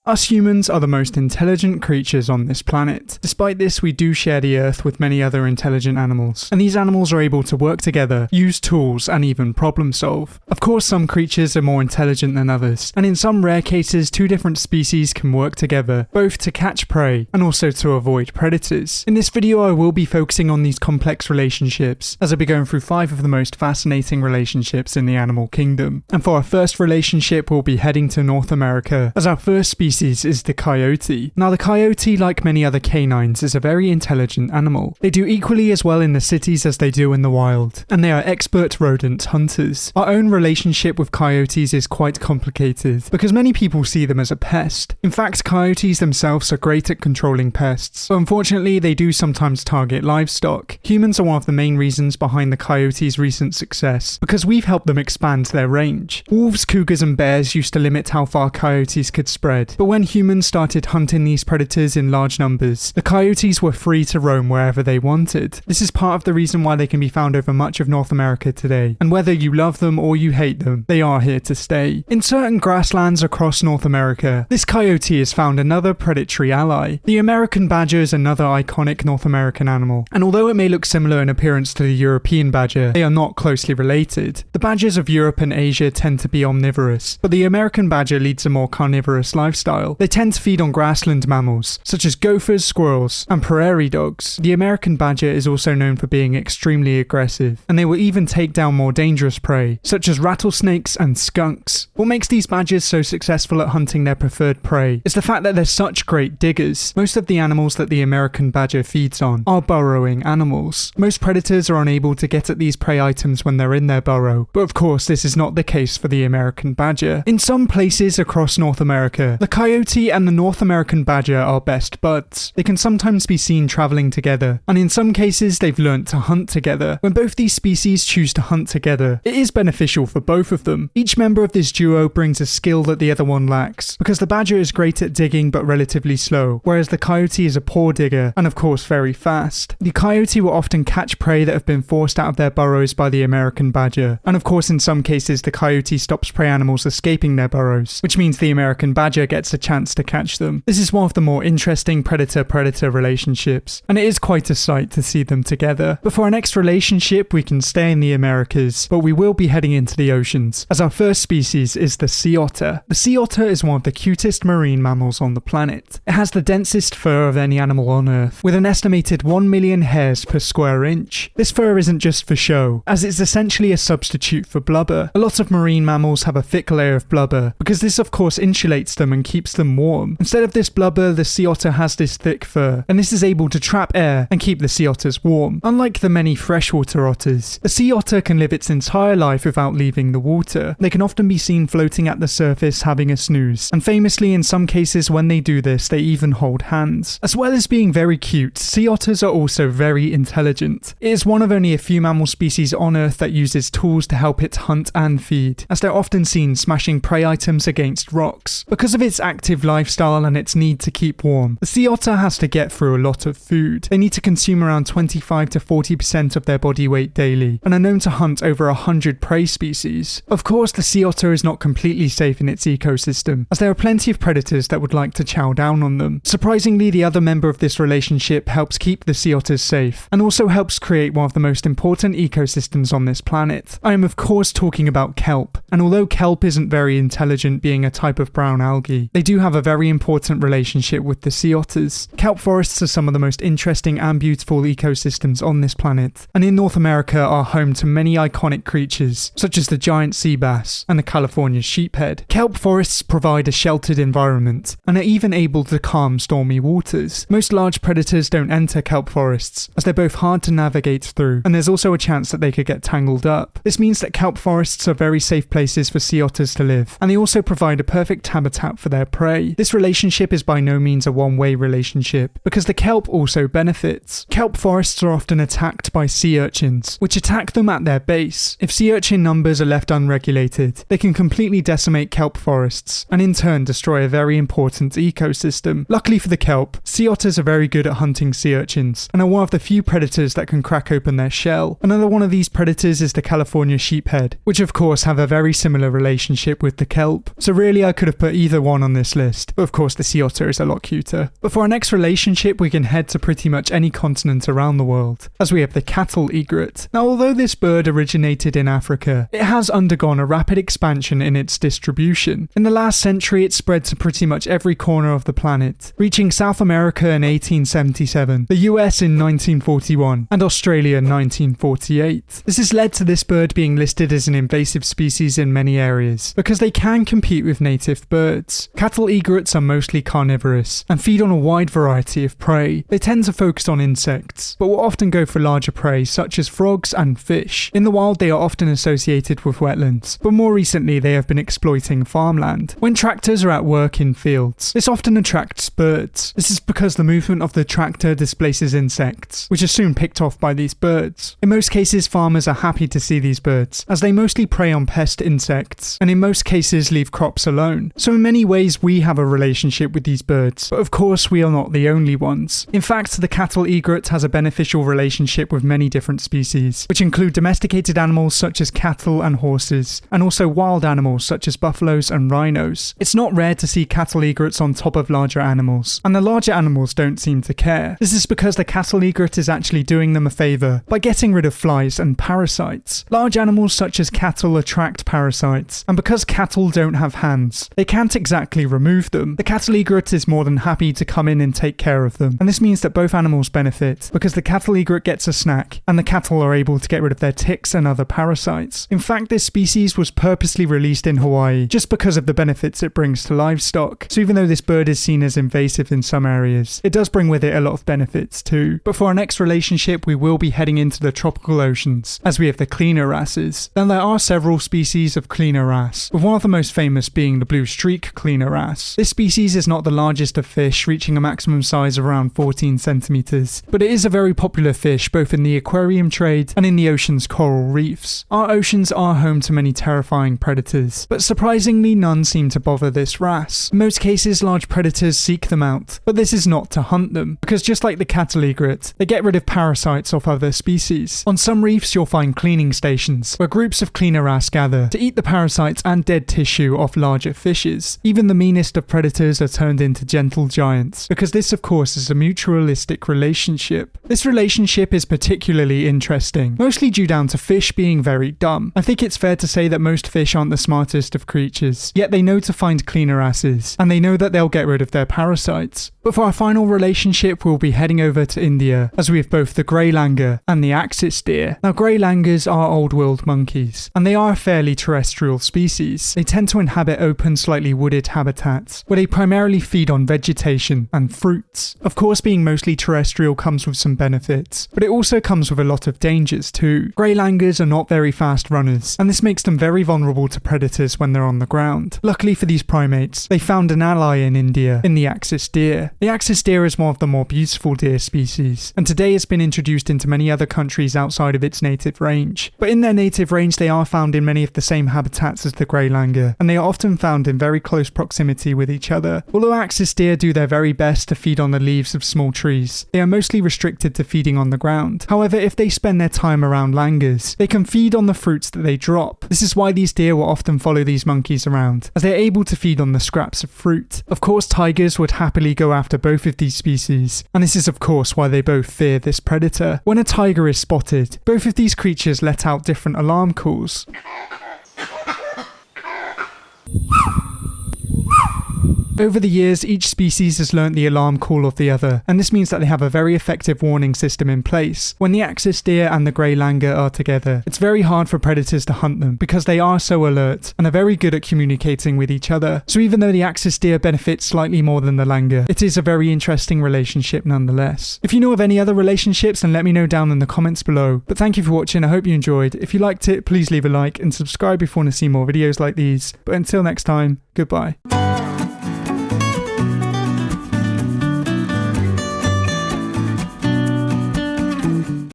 Us humans are the most intelligent creatures on this planet. Despite this, we do share the Earth with many other intelligent animals, and these animals are able to work together, use tools, and even problem solve. Of course, some creatures are more intelligent than others, and in some rare cases, two different species can work together, both to catch prey and also to avoid predators. In this video, I will be focusing on these complex relationships, as I'll be going through 5 of the most fascinating relationships in the animal kingdom. And for our first relationship, we'll be heading to North America, as our first species is the coyote. Now, the coyote, like many other canines, is a very intelligent animal. They do equally as well in the cities as they do in the wild, and they are expert rodent hunters. Our own relationship with coyotes is quite complicated, because many people see them as a pest. In fact, coyotes themselves are great at controlling pests, but unfortunately they do sometimes target livestock. Humans are one of the main reasons behind the coyotes' recent success, because we've helped them expand their range. Wolves, cougars, and bears used to limit how far coyotes could spread, but when humans started hunting these predators in large numbers, the coyotes were free to roam wherever they wanted. This is part of the reason why they can be found over much of North America today, and whether you love them or you hate them, they are here to stay. In certain grasslands across North America, this coyote has found another predatory ally. The American badger is another iconic North American animal, and although it may look similar in appearance to the European badger, they are not closely related. The badgers of Europe and Asia tend to be omnivorous, but the American badger leads a more carnivorous lifestyle. They tend to feed on grassland mammals, such as gophers, squirrels, and prairie dogs. The American badger is also known for being extremely aggressive, and they will even take down more dangerous prey, such as rattlesnakes and skunks. What makes these badgers so successful at hunting their preferred prey is the fact that they're such great diggers. Most of the animals that the American badger feeds on are burrowing animals. Most predators are unable to get at these prey items when they're in their burrow, but of course this is not the case for the American badger. In some places across North America, the coyote and the North American badger are best buds. They can sometimes be seen traveling together, and in some cases they've learnt to hunt together. When both these species choose to hunt together, it is beneficial for both of them. Each member of this duo brings a skill that the other one lacks, because the badger is great at digging but relatively slow, whereas the coyote is a poor digger and of course very fast. The coyote will often catch prey that have been forced out of their burrows by the American badger, and of course in some cases the coyote stops prey animals escaping their burrows, which means the American badger gets a chance to catch them. This is one of the more interesting predator-predator relationships, and it is quite a sight to see them together. But for our next relationship, we can stay in the Americas, but we will be heading into the oceans, as our first species is the sea otter. The sea otter is one of the cutest marine mammals on the planet. It has the densest fur of any animal on Earth, with an estimated 1 million hairs per square inch. This fur isn't just for show, as it's essentially a substitute for blubber. A lot of marine mammals have a thick layer of blubber, because this of course insulates them and keeps them warm. Instead of this blubber, the sea otter has this thick fur, and this is able to trap air and keep the sea otters warm. Unlike the many freshwater otters, a sea otter can live its entire life without leaving the water. They can often be seen floating at the surface having a snooze, and famously in some cases when they do this, they even hold hands. As well as being very cute, sea otters are also very intelligent. It is one of only a few mammal species on Earth that uses tools to help it hunt and feed, as they're often seen smashing prey items against rocks. Because of its active lifestyle and its need to keep warm, the sea otter has to get through a lot of food. They need to consume around 25 to 40% of their body weight daily, and are known to hunt over 100 prey species. Of course, the sea otter is not completely safe in its ecosystem, as there are plenty of predators that would like to chow down on them. Surprisingly, the other member of this relationship helps keep the sea otters safe, and also helps create one of the most important ecosystems on this planet. I am of course talking about kelp, and although kelp isn't very intelligent, being a type of brown algae, they do have a very important relationship with the sea otters. Kelp forests are some of the most interesting and beautiful ecosystems on this planet, and in North America are home to many iconic creatures, such as the giant sea bass and the California sheephead. Kelp forests provide a sheltered environment, and are even able to calm stormy waters. Most large predators don't enter kelp forests, as they're both hard to navigate through, and there's also a chance that they could get tangled up. This means that kelp forests are very safe places for sea otters to live, and they also provide a perfect habitat for their prey. This relationship is by no means a one-way relationship, because the kelp also benefits. Kelp forests are often attacked by sea urchins, which attack them at their base. If sea urchin numbers are left unregulated, they can completely decimate kelp forests, and in turn destroy a very important ecosystem. Luckily for the kelp, sea otters are very good at hunting sea urchins, and are one of the few predators that can crack open their shell. Another one of these predators is the California sheephead, which of course have a very similar relationship with the kelp. So really I could have put either one on this list, but of course the sea otter is a lot cuter. But for our next relationship, we can head to pretty much any continent around the world, as we have the cattle egret. Now, although this bird originated in Africa, it has undergone a rapid expansion in its distribution. In the last century, it spread to pretty much every corner of the planet, reaching South America in 1877, the US in 1941, and Australia in 1948. This has led to this bird being listed as an invasive species in many areas, because they can compete with native birds. Cattle egrets are mostly carnivorous, and feed on a wide variety of prey. They tend to focus on insects, but will often go for larger prey such as frogs and fish. In the wild, they are often associated with wetlands, but more recently they have been exploiting farmland. When tractors are at work in fields, this often attracts birds. This is because the movement of the tractor displaces insects, which are soon picked off by these birds. In most cases, farmers are happy to see these birds, as they mostly prey on pest insects, and in most cases leave crops alone. So in many ways we have a relationship with these birds, but of course we are not the only ones. In fact, the cattle egret has a beneficial relationship with many different species, which include domesticated animals such as cattle and horses, and also wild animals such as buffaloes and rhinos. It's not rare to see cattle egrets on top of larger animals, and the larger animals don't seem to care. This is because the cattle egret is actually doing them a favour by getting rid of flies and parasites. Large animals such as cattle attract parasites, and because cattle don't have hands, they can't exactly remove them. The cattle egret is more than happy to come in and take care of them, and this means that both animals benefit, because the cattle egret gets a snack, and the cattle are able to get rid of their ticks and other parasites. In fact, this species was purposely released in Hawaii just because of the benefits it brings to livestock. So even though this bird is seen as invasive in some areas, it does bring with it a lot of benefits too. But for our next relationship, we will be heading into the tropical oceans, as we have the cleaner wrasses. Now there are several species of cleaner wrasse, with one of the most famous being the blue streak cleaner wrasse. This species is not the largest of fish, reaching a maximum size of around 14 centimeters, but it is a very popular fish both in the aquarium trade and in the ocean's coral reefs. Our oceans are home to many terrifying predators, but surprisingly none seem to bother this wrasse. In most cases, large predators seek them out, but this is not to hunt them, because just like the cattle egret, they get rid of parasites off other species. On some reefs you'll find cleaning stations, where groups of cleaner wrasse gather to eat the parasites and dead tissue off larger fishes. Even the meanest of predators are turned into gentle giants, because this of course is a mutualistic relationship. This relationship is particularly interesting, mostly due down to fish being very dumb. I think it's fair to say that most fish aren't the smartest of creatures, yet they know to find cleaner wrasses, and they know that they'll get rid of their parasites. But for our final relationship, we'll be heading over to India, as we have both the grey langur and the axis deer. Now grey langurs are old world monkeys, and they are a fairly terrestrial species. They tend to inhabit open, slightly wooded habitats, where they primarily feed on vegetation and fruits. Of course, being mostly terrestrial comes with some benefits, but it also comes with a lot of dangers too. Grey langurs are not very fast runners, and this makes them very vulnerable to predators when they're on the ground. Luckily for these primates, they found an ally in India, in the axis deer. The axis deer is one of the more beautiful deer species, and today it's been introduced into many other countries outside of its native range. But in their native range, they are found in many of the same habitats as the grey langur, and they are often found in very close proximity with each other. Although axis deer do their very best to feed on the leaves of small trees, they are mostly restricted to feeding on the ground. However, if they spend their time around langurs, they can feed on the fruits that they drop. This is why these deer will often follow these monkeys around, as they are able to feed on the scraps of fruit. Of course, tigers would happily go after both of these species, and this is of course why they both fear this predator. When a tiger is spotted, both of these creatures let out different alarm calls. Over the years, each species has learnt the alarm call of the other, and this means that they have a very effective warning system in place. When the axis deer and the grey langur are together, it's very hard for predators to hunt them because they are so alert and are very good at communicating with each other. So even though the axis deer benefits slightly more than the langur, it is a very interesting relationship nonetheless. If you know of any other relationships, then let me know down in the comments below. But thank you for watching, I hope you enjoyed. If you liked it, please leave a like and subscribe if you want to see more videos like these. But until next time, goodbye.